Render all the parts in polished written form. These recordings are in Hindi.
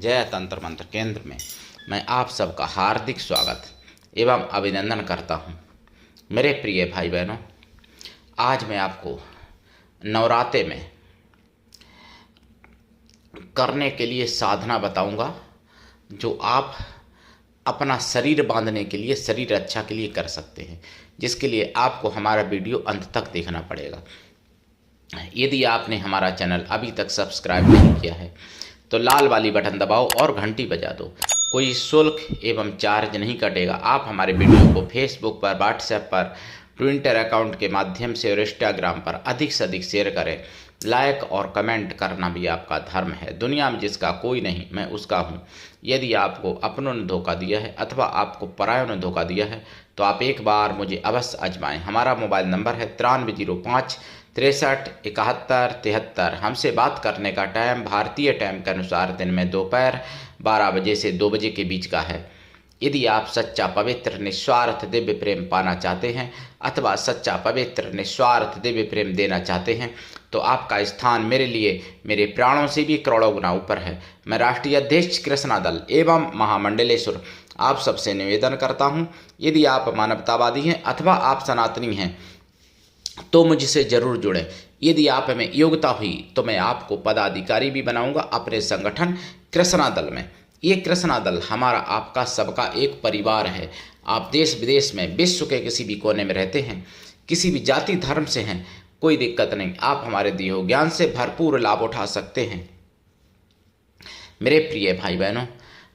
जय तंत्र मंत्र केंद्र में मैं आप सबका हार्दिक स्वागत एवं अभिनंदन करता हूं। मेरे प्रिय भाई बहनों, आज मैं आपको नवरात्रे में करने के लिए साधना बताऊंगा, जो आप अपना शरीर बांधने के लिए, शरीर रक्षा के लिए कर सकते हैं, जिसके लिए आपको हमारा वीडियो अंत तक देखना पड़ेगा। यदि आपने हमारा चैनल अभी तक सब्सक्राइब नहीं किया है तो लाल वाली बटन दबाओ और घंटी बजा दो। कोई शुल्क एवं चार्ज नहीं कटेगा। आप हमारे वीडियो को फेसबुक पर, व्हाट्सएप पर, ट्विटर अकाउंट के माध्यम से और इंस्टाग्राम पर अधिक से अधिक शेयर करें। लाइक और कमेंट करना भी आपका धर्म है। दुनिया में जिसका कोई नहीं, मैं उसका हूँ। यदि आपको अपनों ने धोखा दिया है अथवा आपको परायों ने धोखा दिया है तो आप एक बार मुझे अवश्य आजमाएं। हमारा मोबाइल नंबर है 9305 63 71 73। हमसे बात करने का टाइम भारतीय टाइम के अनुसार दिन में दोपहर 12 बजे से 2 बजे के बीच का है। यदि आप सच्चा पवित्र निस्वार्थ दिव्य प्रेम पाना चाहते हैं अथवा सच्चा पवित्र निस्वार्थ दिव्य प्रेम देना चाहते हैं तो आपका स्थान मेरे लिए मेरे प्राणों से भी करोड़ों गुना ऊपर है। मैं राष्ट्रीय अध्यक्ष कृष्णा दल एवं महामंडलेश्वर आप सबसे निवेदन करता हूं, यदि आप मानवतावादी हैं अथवा आप सनातनी हैं तो मुझसे जरूर जुड़ें। यदि आप में योग्यता हुई तो मैं आपको पदाधिकारी भी बनाऊंगा अपने संगठन कृष्णा दल में। ये कृष्णा दल हमारा आपका सबका एक परिवार है। आप देश विदेश में, विश्व के किसी भी कोने में रहते हैं, किसी भी जाति धर्म से हैं, कोई दिक्कत नहीं। आप हमारे दिए हुए ज्ञान से भरपूर लाभ उठा सकते हैं। मेरे प्रिय भाई बहनों,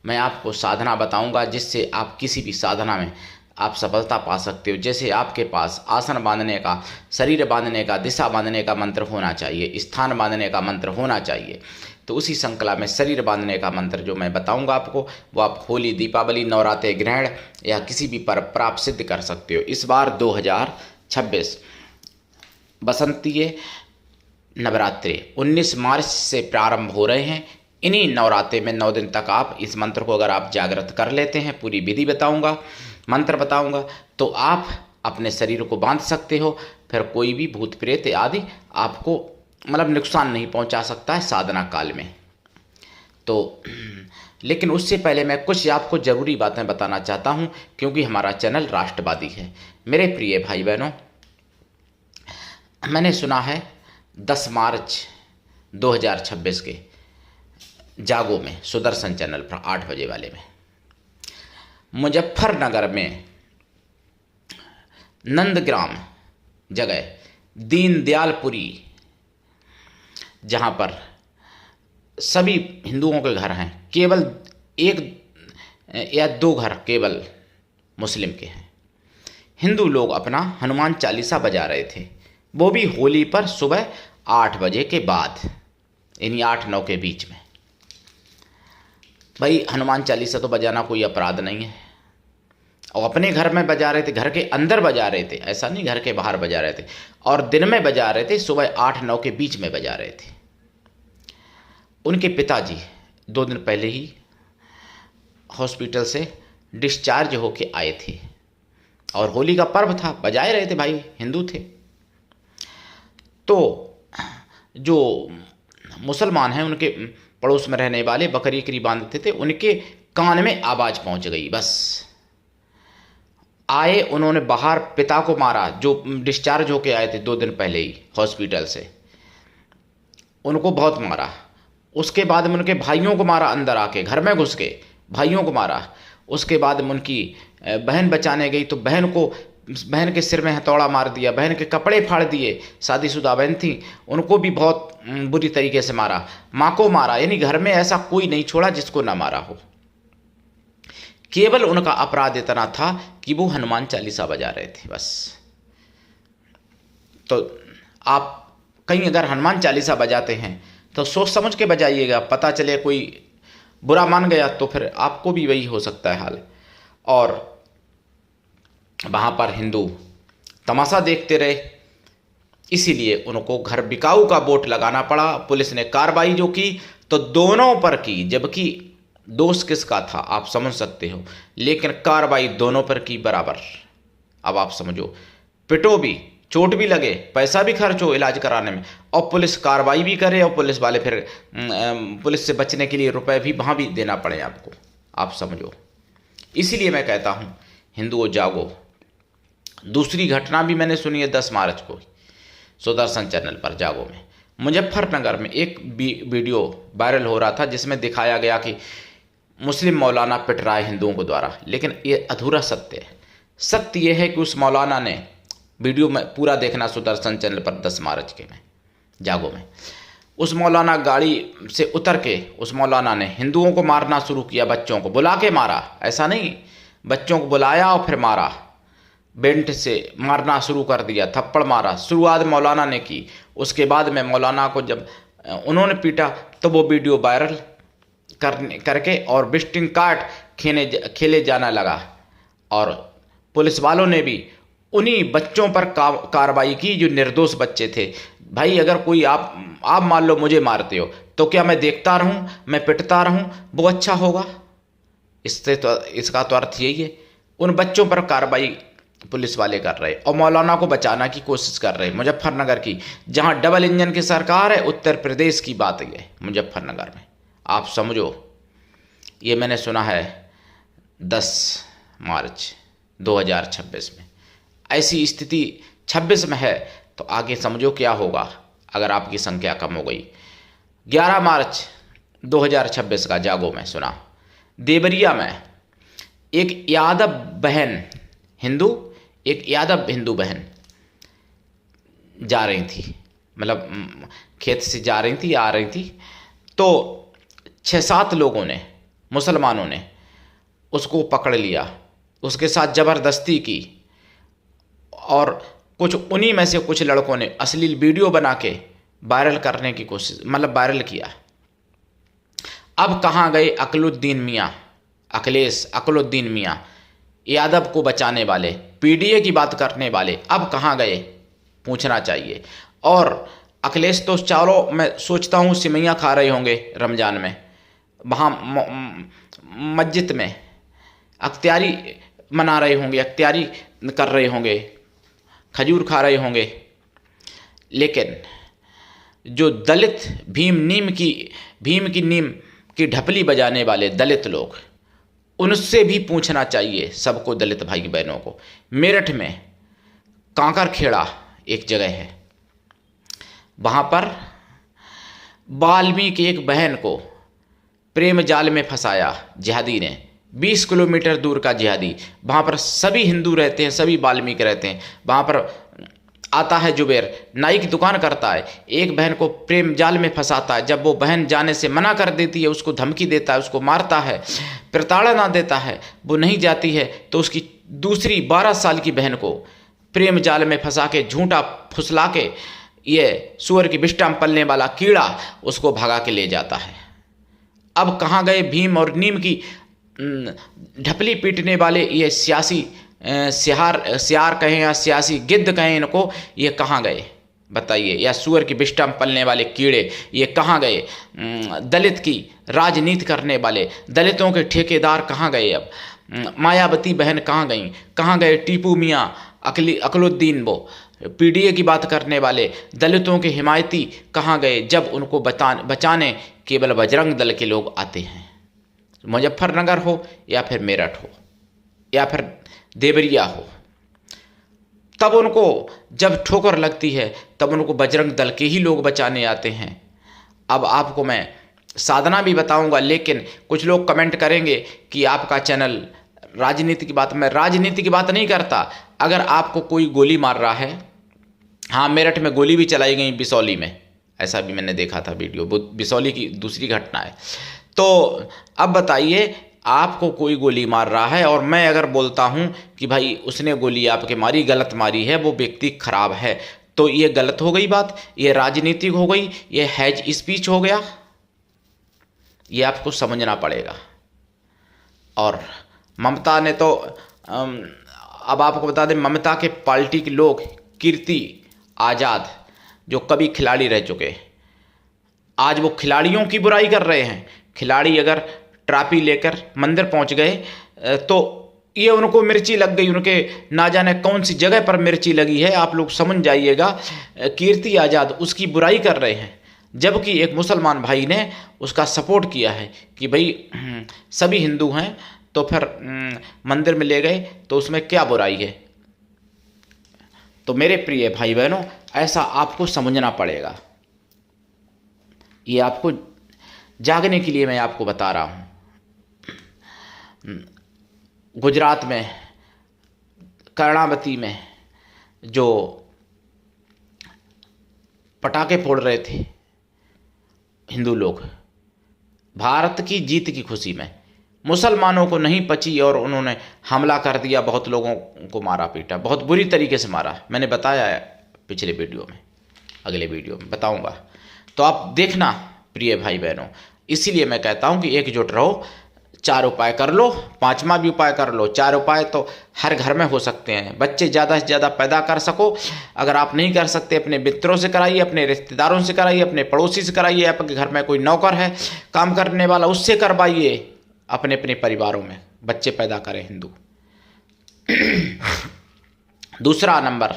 मैं आपको साधना बताऊंगा जिससे आप किसी भी साधना में आप सफलता पा सकते हो। जैसे आपके पास आसन बांधने का, शरीर बांधने का, दिशा बांधने का मंत्र होना चाहिए, स्थान बांधने का मंत्र होना चाहिए, तो उसी श्रृंखला में शरीर बांधने का मंत्र जो मैं बताऊंगा आपको, वो आप होली, दीपावली, नवरात्रे, ग्रहण या किसी भी पर्व पर आप सिद्ध कर सकते हो। इस बार 2026 बसंतीय नवरात्रे 19 मार्च से प्रारंभ हो रहे हैं। इन्हीं नवरात्रे में 9 दिन तक आप इस मंत्र को अगर आप जागृत कर लेते हैं, पूरी विधि बताऊंगा, मंत्र बताऊंगा, तो आप अपने शरीर को बांध सकते हो। फिर कोई भी भूत प्रेत आदि आपको नुकसान नहीं पहुंचा सकता है साधना काल में। तो लेकिन उससे पहले मैं कुछ आपको ज़रूरी बातें बताना चाहता हूं, क्योंकि हमारा चैनल राष्ट्रवादी है। मेरे प्रिय भाई बहनों, मैंने सुना है 10 मार्च 2026 के जागो में, सुदर्शन चैनल पर 8 बजे वाले में, मुजफ्फरनगर में नंदग्राम जगह दीनदयालपुरी, जहाँ पर सभी हिंदुओं के घर हैं, केवल 1 या 2 घर केवल मुस्लिम के हैं। हिंदू लोग अपना हनुमान चालीसा बजा रहे थे, वो भी होली पर सुबह 8 बजे के बाद, यानी 8-9 के बीच में। भाई हनुमान चालीसा तो बजाना कोई अपराध नहीं है, और अपने घर में बजा रहे थे, घर के अंदर बजा रहे थे, ऐसा नहीं घर के बाहर बजा रहे थे, और दिन में बजा रहे थे, सुबह 8-9 के बीच में बजा रहे थे। उनके पिताजी 2 दिन पहले ही हॉस्पिटल से डिस्चार्ज होके आए थे और होली का पर्व था, बजाए रहे थे, भाई हिंदू थे। तो जो मुसलमान हैं, उनके पड़ोस में रहने वाले बकरी बांधते थे, उनके कान में आवाज़ पहुंच गई। बस आए, उन्होंने बाहर पिता को मारा, जो डिस्चार्ज होके आए थे 2 दिन पहले ही हॉस्पिटल से, उनको बहुत मारा। उसके बाद में उनके भाइयों को मारा, अंदर आके घर में घुस के भाइयों को मारा। उसके बाद में उनकी बहन बचाने गई तो बहन के सिर में हथौड़ा मार दिया, बहन के कपड़े फाड़ दिए। शादीशुदा बहन थी, उनको भी बहुत बुरी तरीके से मारा। माँ को मारा, यानी घर में ऐसा कोई नहीं छोड़ा जिसको ना मारा हो। केवल उनका अपराध इतना था कि वो हनुमान चालीसा बजा रहे थे, बस। तो आप कहीं अगर हनुमान चालीसा बजाते हैं तो सोच समझ के बजाइएगा, पता चले कोई बुरा मान गया तो फिर आपको भी वही हो सकता है हाल। और वहाँ पर हिंदू तमाशा देखते रहे, इसीलिए उनको घर बिकाऊ का बोर्ड लगाना पड़ा। पुलिस ने कार्रवाई जो की तो दोनों पर की, जबकि दोष किसका था आप समझ सकते हो, लेकिन कार्रवाई दोनों पर की बराबर। अब आप समझो, पिटो भी चोट भी लगे, पैसा भी खर्च हो इलाज कराने में, और पुलिस कार्रवाई भी करे, और पुलिस वाले फिर पुलिस से बचने के लिए रुपए भी वहाँ भी देना पड़े आपको। आप समझो। इसीलिए मैं कहता हूँ हिंदुओं जागो। दूसरी घटना भी मैंने सुनी है 10 मार्च को सुदर्शन चैनल पर जागो में, मुजफ्फरनगर में एक वीडियो वायरल हो रहा था जिसमें दिखाया गया कि मुस्लिम मौलाना पिट रहा है हिंदुओं को द्वारा, लेकिन ये अधूरा सत्य है। सत्य ये है कि उस मौलाना ने, वीडियो में पूरा देखना सुदर्शन चैनल पर 10 मार्च के में जागो में, उस मौलाना गाड़ी से उतर के उस मौलाना ने हिंदुओं को मारना शुरू किया, बच्चों को बुला के मारा, ऐसा नहीं, बच्चों को बुलाया और फिर मारा, बेल्ट से मारना शुरू कर दिया, थप्पड़ मारा। शुरुआत मौलाना ने की, उसके बाद में मौलाना को जब उन्होंने पीटा तो वो वीडियो वायरल करके और विजिटिंग कार्ड खेले जाना लगा, और पुलिस वालों ने भी उन्हीं बच्चों पर कार्रवाई की जो निर्दोष बच्चे थे। भाई अगर कोई आप मान लो मुझे मारते हो तो क्या मैं देखता रहूं, मैं पिटता रहूं, वो अच्छा होगा? इससे तो इसका तो अर्थ यही है। उन बच्चों पर कार्रवाई पुलिस वाले कर रहे और मौलाना को बचाने की कोशिश कर रहे। मुजफ्फरनगर की, जहां डबल इंजन की सरकार है, उत्तर प्रदेश की बात है मुजफ्फरनगर में, आप समझो। ये मैंने सुना है 10 मार्च 2026 में। ऐसी स्थिति 26 में है तो आगे समझो क्या होगा अगर आपकी संख्या कम हो गई। 11 मार्च 2026 का जागो में सुना, देवरिया में एक यादव बहन हिंदू, एक यादव हिंदू बहन जा रही थी, मतलब खेत से जा रही थी, आ रही थी, तो 6-7 लोगों ने, मुसलमानों ने उसको पकड़ लिया, उसके साथ ज़बरदस्ती की, और कुछ उन्हीं में से कुछ लड़कों ने अश्लील वीडियो बना के वायरल करने की कोशिश, मतलब वायरल किया। अब कहाँ गए अकलुद्दीन मियाँ, अकलुद्दीन मियाँ, यादव को बचाने वाले, पीडीए की बात करने वाले, अब कहाँ गए पूछना चाहिए। और अखिलेश तो चारों, मैं सोचता हूँ सिमैया खा रहे होंगे रमज़ान में, वहाँ मस्जिद में अख्तियारी मना रहे होंगे, अख्तियारी कर रहे होंगे, खजूर खा रहे होंगे। लेकिन जो दलित भीम की नीम की ढपली बजाने वाले दलित लोग, उनसे भी पूछना चाहिए सबको, दलित भाई बहनों को। मेरठ में कांकर खेड़ा एक जगह है, वहाँ पर वाल्मीकि एक बहन को प्रेम जाल में फंसाया जिहादी ने, 20 किलोमीटर दूर का जिहादी। वहाँ पर सभी हिंदू रहते हैं, सभी वाल्मीकि रहते हैं। वहाँ पर आता है जुबेर, नाई की दुकान करता है, एक बहन को प्रेम जाल में फंसाता है। जब वो बहन जाने से मना कर देती है, उसको धमकी देता है, उसको मारता है, प्रताड़ना देता है, वो नहीं जाती है तो उसकी दूसरी 12 साल की बहन को प्रेम जाल में फंसा के, झूठा फुसला के, ये सुअर की बिष्टा में पलने वाला कीड़ा उसको भगा के ले जाता है। अब कहाँ गए भीम और नीम की ढपली पीटने वाले ये सियासी सियार कहें या सियासी गिद्ध कहें इनको, ये कहाँ गए बताइए? या सुअर की बिष्टा में पलने वाले कीड़े ये कहाँ गए? दलित की राजनीति करने वाले दलितों के ठेकेदार कहाँ गए? अब मायावती बहन कहाँ गई? कहाँ गए टीपू मियाँ, अकलुद्दीन, वो पीडीए की बात करने वाले दलितों के हिमायती कहाँ गए? जब उनको बचाने केवल बजरंग दल के लोग आते हैं, मुजफ्फरनगर हो या फिर मेरठ हो या फिर देवरिया हो, तब उनको जब ठोकर लगती है तब उनको बजरंग दल के ही लोग बचाने आते हैं। अब आपको मैं साधना भी बताऊंगा, लेकिन कुछ लोग कमेंट करेंगे कि आपका चैनल राजनीति की बात, मैं राजनीति की बात नहीं करता। अगर आपको कोई गोली मार रहा है, हाँ मेरठ में गोली भी चलाई गई, बिसौली में, ऐसा भी मैंने देखा था वीडियो, बिसौली की दूसरी घटना है। तो अब बताइए, आपको कोई गोली मार रहा है और मैं अगर बोलता हूं कि भाई उसने गोली आपके मारी, गलत मारी है, वो व्यक्ति खराब है, तो ये गलत हो गई बात, ये राजनीतिक हो गई, ये हैज स्पीच हो गया, ये आपको समझना पड़ेगा। और ममता ने तो अब आपको बता दें, ममता के पार्टी के लोग, कीर्ति आज़ाद जो कभी खिलाड़ी रह चुके, आज वो खिलाड़ियों की बुराई कर रहे हैं। खिलाड़ी अगर ट्रॉफी लेकर मंदिर पहुंच गए तो ये उनको मिर्ची लग गई, उनके ना जाने कौन सी जगह पर मिर्ची लगी है, आप लोग समझ जाइएगा। कीर्ति आज़ाद उसकी बुराई कर रहे हैं, जबकि एक मुसलमान भाई ने उसका सपोर्ट किया है कि भाई सभी हिंदू हैं, तो फिर मंदिर में ले गए तो उसमें क्या बुराई है। तो मेरे प्रिय भाई बहनों, ऐसा आपको समझना पड़ेगा। ये आपको जागने के लिए मैं आपको बता रहा हूँ। गुजरात में कर्णावती में जो पटाखे फोड़ रहे थे हिंदू लोग, भारत की जीत की खुशी में, मुसलमानों को नहीं पची और उन्होंने हमला कर दिया, बहुत लोगों को मारा पीटा, बहुत बुरी तरीके से मारा। मैंने बताया है पिछले वीडियो में, अगले वीडियो में बताऊंगा, तो आप देखना प्रिय भाई बहनों। इसीलिए मैं कहता हूं कि एकजुट रहो, 4 उपाय कर लो, 5वां भी उपाय कर लो। 4 उपाय तो हर घर में हो सकते हैं, बच्चे ज़्यादा से ज़्यादा पैदा कर सको। अगर आप नहीं कर सकते, अपने मित्रों से कराइए, अपने रिश्तेदारों से कराइए, अपने पड़ोसी से कराइए, आपके घर में कोई नौकर है काम करने वाला, उससे करवाइए। अपने अपने परिवारों में बच्चे पैदा करें हिंदू। दूसरा नंबर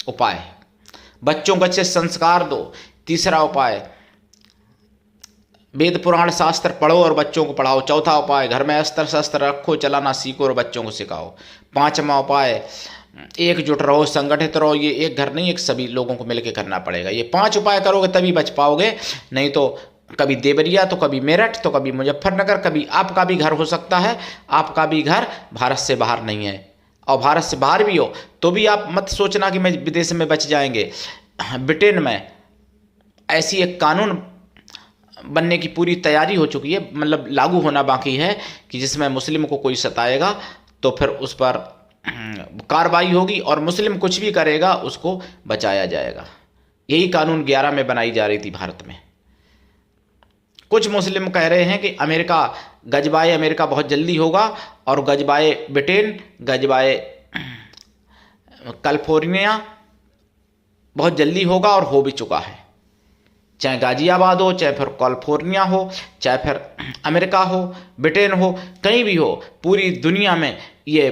उपाय, बच्चों को अच्छे संस्कार दो। तीसरा उपाय, वेद पुराण शास्त्र पढ़ो और बच्चों को पढ़ाओ। चौथा उपाय, घर में अस्त्र शस्त्र रखो, चलाना सीखो और बच्चों को सिखाओ। 5वां उपाय, एकजुट रहो, संगठित रहो। ये एक घर नहीं, एक सभी लोगों को मिलकर करना पड़ेगा। ये 5 उपाय करोगे तभी बच पाओगे, नहीं तो कभी देवरिया, तो कभी मेरठ, तो कभी मुजफ्फरनगर, कभी आपका भी घर हो सकता है। आपका भी घर भारत से बाहर नहीं है, और भारत से बाहर भी हो तो भी आप मत सोचना कि मैं विदेश में बच जाएंगे। ब्रिटेन में ऐसी एक कानून बनने की पूरी तैयारी हो चुकी है, मतलब लागू होना बाकी है, कि जिसमें मुस्लिम को कोई सताएगा तो फिर उस पर कार्रवाई होगी, और मुस्लिम कुछ भी करेगा उसको बचाया जाएगा। यही कानून 11 में बनाई जा रही थी भारत में। कुछ मुस्लिम कह रहे हैं कि अमेरिका, गजबाए अमेरिका बहुत जल्दी होगा, और गजबाए ब्रिटेन, गजबाए कैलिफोर्निया बहुत जल्दी होगा, और हो भी चुका है। चाहे गाजियाबाद हो, चाहे फिर कैलिफोर्निया हो, चाहे फिर अमेरिका हो, ब्रिटेन हो, कहीं भी हो, पूरी दुनिया में ये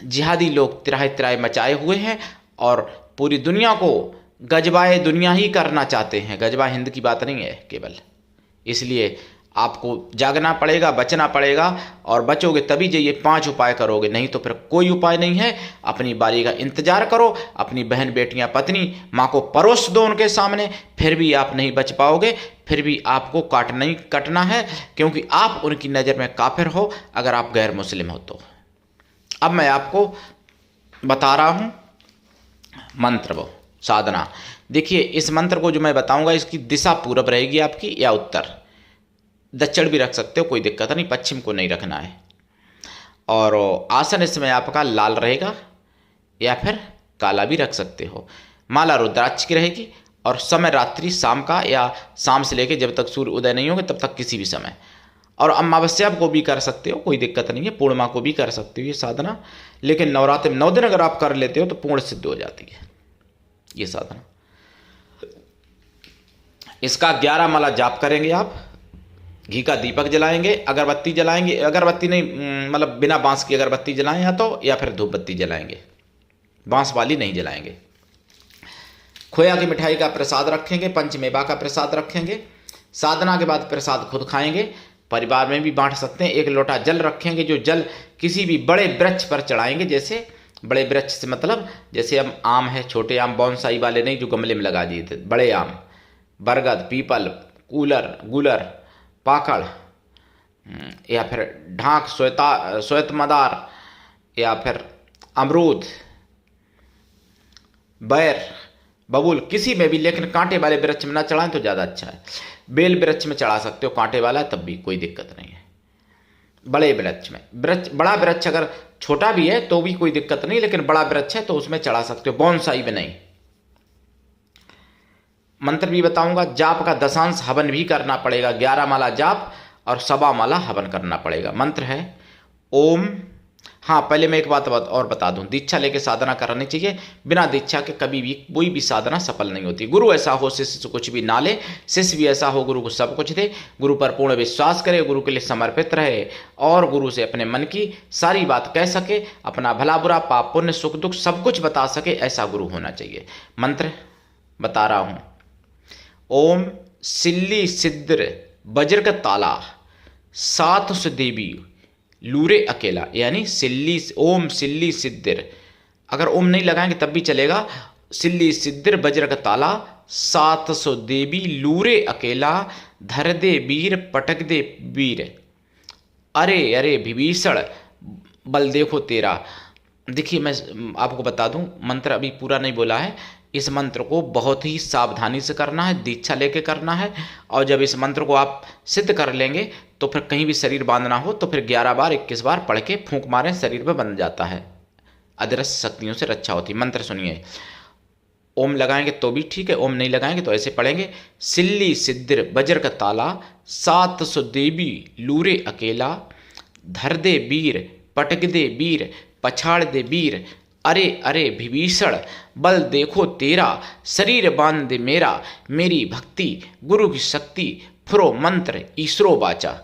जिहादी लोग तिराहे तिराहे मचाए हुए हैं, और पूरी दुनिया को गजबाए दुनिया ही करना चाहते हैं। गजबा हिंद की बात नहीं है केवल। इसलिए आपको जागना पड़ेगा, बचना पड़ेगा, और बचोगे तभी जो ये 5 उपाय करोगे, नहीं तो फिर कोई उपाय नहीं है। अपनी बारी का इंतजार करो, अपनी बहन बेटियां पत्नी माँ को परोस दो उनके सामने, फिर भी आप नहीं बच पाओगे, फिर भी आपको कटना है, क्योंकि आप उनकी नज़र में काफिर हो अगर आप गैर मुस्लिम हो तो। अब मैं आपको बता रहा हूँ मंत्र, वो साधना। देखिए, इस मंत्र को जो मैं बताऊंगा, इसकी दिशा पूरब रहेगी आपकी या उत्तर, दक्षिण भी रख सकते हो, कोई दिक्कत नहीं, पश्चिम को नहीं रखना है। और आसन इसमें आपका लाल रहेगा या फिर काला भी रख सकते हो। माला रुद्राक्ष की रहेगी, और समय रात्रि शाम का, या शाम से लेकर जब तक सूर्य उदय नहीं होगा तब तक किसी भी समय। और अमावस्या को भी कर सकते हो, कोई दिक्कत नहीं है, पूर्णिमा को भी कर सकते हो ये साधना। लेकिन नवरात्रि में 9 दिन अगर आप कर लेते हो तो पूर्ण सिद्ध हो जाती है ये साधना। इसका 11 माला जाप करेंगे आप, घी का दीपक जलाएंगे, अगरबत्ती जलाएंगे, अगरबत्ती नहीं मतलब बिना बांस की अगरबत्ती जलाएं या फिर धूप बत्ती जलाएंगे, बांस वाली नहीं जलाएंगे। खोया की मिठाई का प्रसाद रखेंगे, पंचमेवा का प्रसाद रखेंगे। साधना के बाद प्रसाद खुद खाएंगे, परिवार में भी बांट सकते हैं। 1 लोटा जल रखेंगे, जो जल किसी भी बड़े वृक्ष पर चढ़ाएंगे। जैसे बड़े वृक्ष से मतलब जैसे हम आम है, छोटे आम बोनसाई वाले नहीं जो गमले में लगा दिए थे, बड़े आम, बरगद, पीपल, गुलर, पाकड़, या फिर ढाक, श्वेतमदार, या फिर अमरूद, बैर, बबूल, किसी में भी, लेकिन कांटे वाले वृक्ष में ना चढ़ाएं तो ज़्यादा अच्छा है। बेल वृक्ष में चढ़ा सकते हो, कांटे वाला है तब भी कोई दिक्कत नहीं है। बड़े वृक्ष में, बड़ा वृक्ष अगर छोटा भी है तो भी कोई दिक्कत नहीं, लेकिन बड़ा वृक्ष है तो उसमें चढ़ा सकते हो, बोनसाई में नहीं। मंत्र भी बताऊंगा। जाप का दशांश हवन भी करना पड़ेगा, 11 माला जाप और 1.25 माला हवन करना पड़ेगा। मंत्र है ओम हाँ, पहले मैं एक बात और बता दूं, दीक्षा लेके साधना करनी चाहिए। बिना दीक्षा के कभी भी कोई भी साधना सफल नहीं होती। गुरु ऐसा हो शिष्य से कुछ भी ना ले, शिष्य भी ऐसा हो गुरु को सब कुछ दे। गुरु पर पूर्ण विश्वास करे, गुरु के लिए समर्पित रहे और गुरु से अपने मन की सारी बात कह सके, अपना भला बुरा पाप पुण्य सुख दुख सब कुछ बता सके, ऐसा गुरु होना चाहिए। मंत्र बता रहा हूं। ओम सिल्ली सिद्र वज्र ताला सात सौ देवी लूरे अकेला, यानी सिल्ली ओम सिल्ली सिद्धिर, अगर ओम नहीं लगाएंगे तब भी चलेगा। सिल्ली सिद्धिर वज्र का ताला 700 देवी लूरे अकेला धर दे वीर पटक दे वीर, अरे अरे विभीषण बल देखो तेरा। देखिए मैं आपको बता दूं, मंत्र अभी पूरा नहीं बोला है। इस मंत्र को बहुत ही सावधानी से करना है, दीक्षा लेके करना है। और जब इस मंत्र को आप सिद्ध कर लेंगे तो फिर कहीं भी शरीर बांधना हो तो फिर 11 बार 21 बार पढ़ के फूंक मारें, शरीर में बंध जाता है। अदृश्य शक्तियों से रक्षा होती है। मंत्र सुनिए। ओम लगाएंगे तो भी ठीक है, ओम नहीं लगाएंगे तो ऐसे पढ़ेंगे। सिल्ली सिद्धिर वज्र का ताला 700 देवी लूरे अकेला धर दे वीर पटक दे वीर पछाड़ दे वीर, अरे अरे विभीषण बल देखो तेरा शरीर बांध दे मेरा, मेरी भक्ति गुरु की शक्ति फुरो मंत्र ईश्वरो वाचा।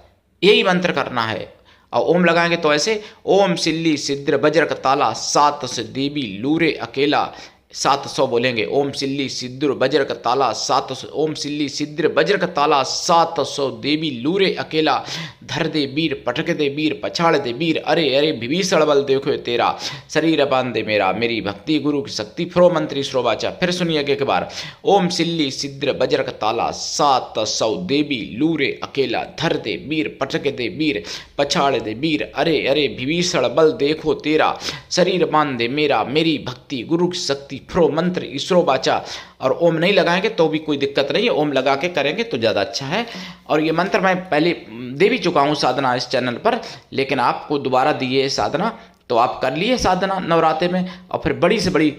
यही मंत्र करना है। और ओम लगाएंगे तो ऐसे। ओम सिल्ली सिद्र वज्र का ताला 700 देवी लूरे अकेला, 700 बोलेंगे। ओम सिल्ली सिद्र वज्र का ताला 700, ओम सिल्ली सिद्र वज्र का ताला 700 देवी लूरे अकेला धर दे वीर पटक दे वीर पछाड़ दे वीर, अरे अरे विभीषण बल देखो तेरा शरीर बांध दे मेरा, मेरी भक्ति गुरु की शक्ति फ्रो मंत्री श्रोवाचा। फिर सुनिए एक बार। ओम सिल्ली सिद्र वज्र का ताला 700 देवी लूरे अकेला धर दे वीर पटक दे वीर पछाड़ दे वीर, अरे अरे विभीषण बल देखो तेरा शरीर बांध दे मेरा, मेरी भक्ति गुरु की शक्ति फ्रो मंत्र ईश्वरो वाचा। और ओम नहीं लगाएंगे तो भी कोई दिक्कत नहीं है, ओम लगा के करेंगे तो ज़्यादा अच्छा है। और ये मंत्र मैं पहले दे भी चुका हूँ साधना इस चैनल पर, लेकिन आपको दोबारा दिए साधना तो आप कर लिए साधना नवरात्रे में, और फिर बड़ी से बड़ी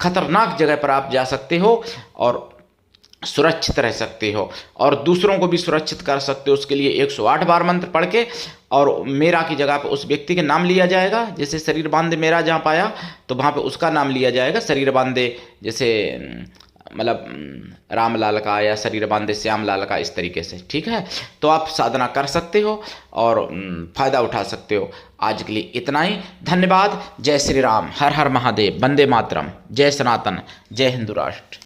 खतरनाक जगह पर आप जा सकते हो और सुरक्षित रह सकते हो और दूसरों को भी सुरक्षित कर सकते हो। उसके लिए 108 बार मंत्र पढ़ के और मेरा की जगह पे उस व्यक्ति के नाम लिया जाएगा। जैसे शरीर बांधे मेरा जहाँ पाया तो वहाँ पे उसका नाम लिया जाएगा। शरीर बांधे जैसे मतलब रामलाल का या शरीर बांधे श्यामलाल का, इस तरीके से। ठीक है, तो आप साधना कर सकते हो और फायदा उठा सकते हो। आज के लिए इतना ही। धन्यवाद। जय श्री राम, हर हर महादेव, वंदे मातरम, जय सनातन, जय हिंदू राष्ट्र।